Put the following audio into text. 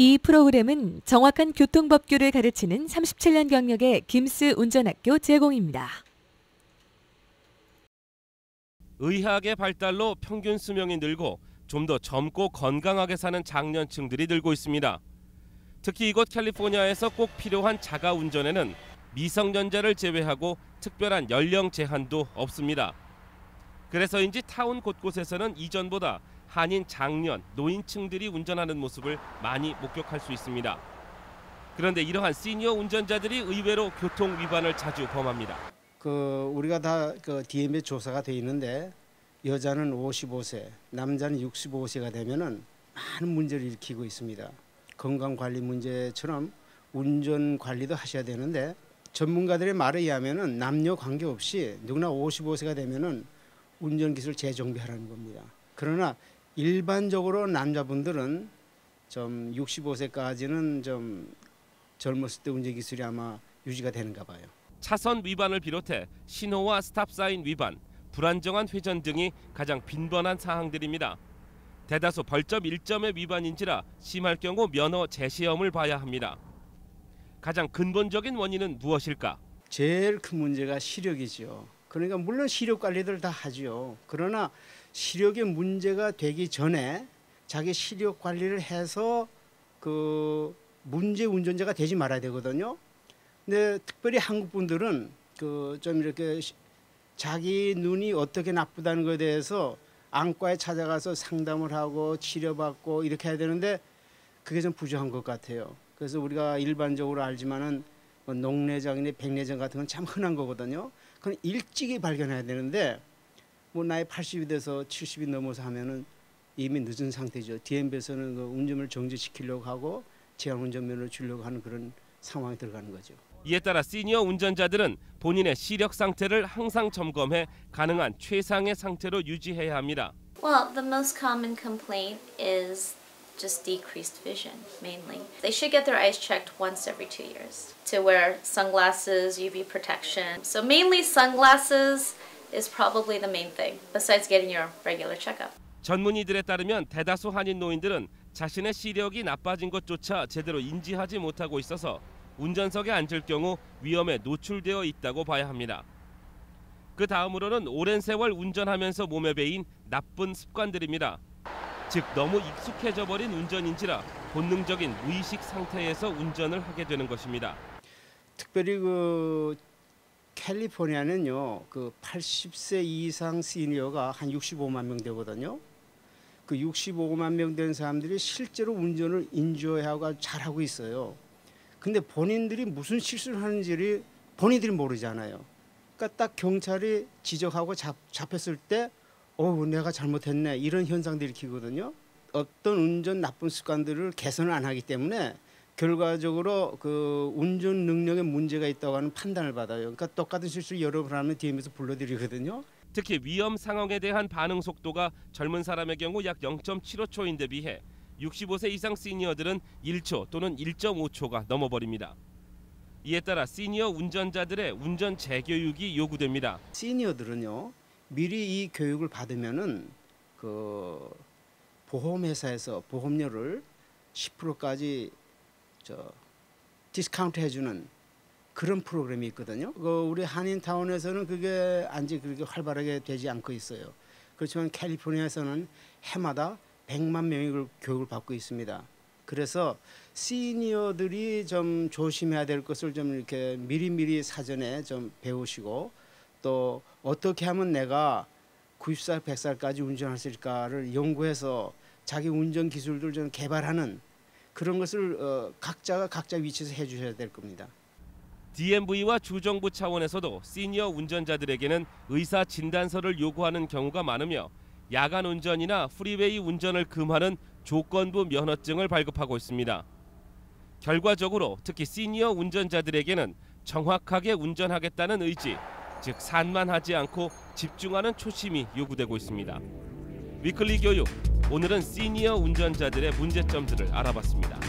이 프로그램은 정확한 교통법규를 가르치는 37년 경력의 김스 운전학교 제공입니다. 의학의 발달로 평균 수명이 늘고 좀 더 젊고 건강하게 사는 장년층들이 늘고 있습니다. 특히 이곳 캘리포니아에서 꼭 필요한 자가 운전에는 미성년자를 제외하고 특별한 연령 제한도 없습니다. 그래서인지 타운 곳곳에서는 이전보다 한인 장년, 노인층들이 운전하는 모습을 많이 목격할 수 있습니다. 그런데 이러한 시니어 운전자들이 의외로 교통 위반을 자주 범합니다. 우리가 다 DMV 조사가 돼 있는데 여자는 55세, 남자는 65세가 되면은 많은 문제를 일으키고 있습니다. 건강 관리 문제처럼 운전 관리도 하셔야 되는데 전문가들의 말에 의하면은 남녀 관계없이 누구나 55세가 되면은 운전 기술 재정비하라는 겁니다. 그러나 일반적으로 남자분들은 좀 65세까지는 좀 젊었을 때 운전 기술이 아마 유지가 되는가 봐요. 차선 위반을 비롯해 신호와 스탑사인 위반, 불안정한 회전 등이 가장 빈번한 사항들입니다. 대다수 벌점 1점의 위반인지라 심할 경우 면허 재시험을 봐야 합니다. 가장 근본적인 원인은 무엇일까? 제일 큰 문제가 시력이죠. 그러니까 물론 시력 관리들 다 하죠. 그러나 시력에 문제가 되기 전에 자기 시력 관리를 해서 문제 운전자가 되지 말아야 되거든요. 근데 특별히 한국 분들은 좀 이렇게 자기 눈이 어떻게 나쁘다는 것에 대해서 안과에 찾아가서 상담을 하고 치료받고 이렇게 해야 되는데 그게 좀 부족한 것 같아요. 그래서 우리가 일반적으로 알지만은 녹내장이나 백내장 같은 건 참 흔한 거거든요. 그건 일찍이 발견해야 되는데 나이 80이 돼서 70이 넘어서 하면은 이미 늦은 상태죠. DMV에서는 운전을 정지시키려고 하고 제한운전면허를 주려고 하는 그런 상황에 들어가는 거죠. 이에 따라 시니어 운전자들은 본인의 시력 상태를 항상 점검해 가능한 최상의 상태로 유지해야 합니다. Well, the most common complaint is just decreased vision, mainly. They should get their eyes checked once every 2 years to wear sunglasses, UV protection. So mainly sunglasses is probably the main thing, besides getting your regular checkup. 전문의들에 따르면 대다수 한인 노인들은 자신의 시력이 나빠진 것조차 제대로 인지하지 못하고 있어서 운전석에 앉을 경우 위험에 노출되어 있다고 봐야 합니다. 그 다음으로는 오랜 세월 운전하면서 몸에 배인 나쁜 습관들입니다. 즉 너무 익숙해져 버린 운전인지라 본능적인 무의식 상태에서 운전을 하게 되는 것입니다. 특별히 캘리포니아는요, 80세 이상 시니어가 한 65만 명 되거든요. 65만 명 된 사람들이 실제로 운전을 인조하고 잘하고 있어요. 근데 본인들이 무슨 실수를 하는지를 본인들이 모르잖아요. 그러니까 딱 경찰이 지적하고 잡혔을 때 내가 잘못했네 이런 현상들이 일으키거든요. 어떤 운전 나쁜 습관들을 개선을 안 하기 때문에 결과적으로 운전 능력에 문제가 있다고 하는 판단을 받아요. 그러니까 똑같은 실수를 여러 번 하면 DMV에서 불러드리거든요. 특히 위험 상황에 대한 반응 속도가 젊은 사람의 경우 약 0.75초인데 비해 65세 이상 시니어들은 1초 또는 1.5초가 넘어버립니다. 이에 따라 시니어 운전자들의 운전 재교육이 요구됩니다. 시니어들은요, 미리 이 교육을 받으면은 보험회사에서 보험료를 10%까지 디스카운트 해주는 그런 프로그램이 있거든요. 우리 한인타운에서는 그게 아직 그렇게 활발하게 되지 않고 있어요. 그렇지만 캘리포니아에서는 해마다 100만 명이 교육을 받고 있습니다. 그래서 시니어들이 좀 조심해야 될 것을 좀 이렇게 미리미리 사전에 좀 배우시고 또 어떻게 하면 내가 90살, 100살까지 운전할 수 있을까를 연구해서 자기 운전 기술들 좀 개발하는 그런 것을 각자가 각자 위치에서 해주셔야 될 겁니다. DMV와 주정부 차원에서도 시니어 운전자들에게는 의사 진단서를 요구하는 경우가 많으며 야간 운전이나 프리웨이 운전을 금하는 조건부 면허증을 발급하고 있습니다. 결과적으로 특히 시니어 운전자들에게는 정확하게 운전하겠다는 의지, 즉 산만하지 않고 집중하는 초심이 요구되고 있습니다. 위클리 교육, 오늘은 시니어 운전자들의 문제점들을 알아봤습니다.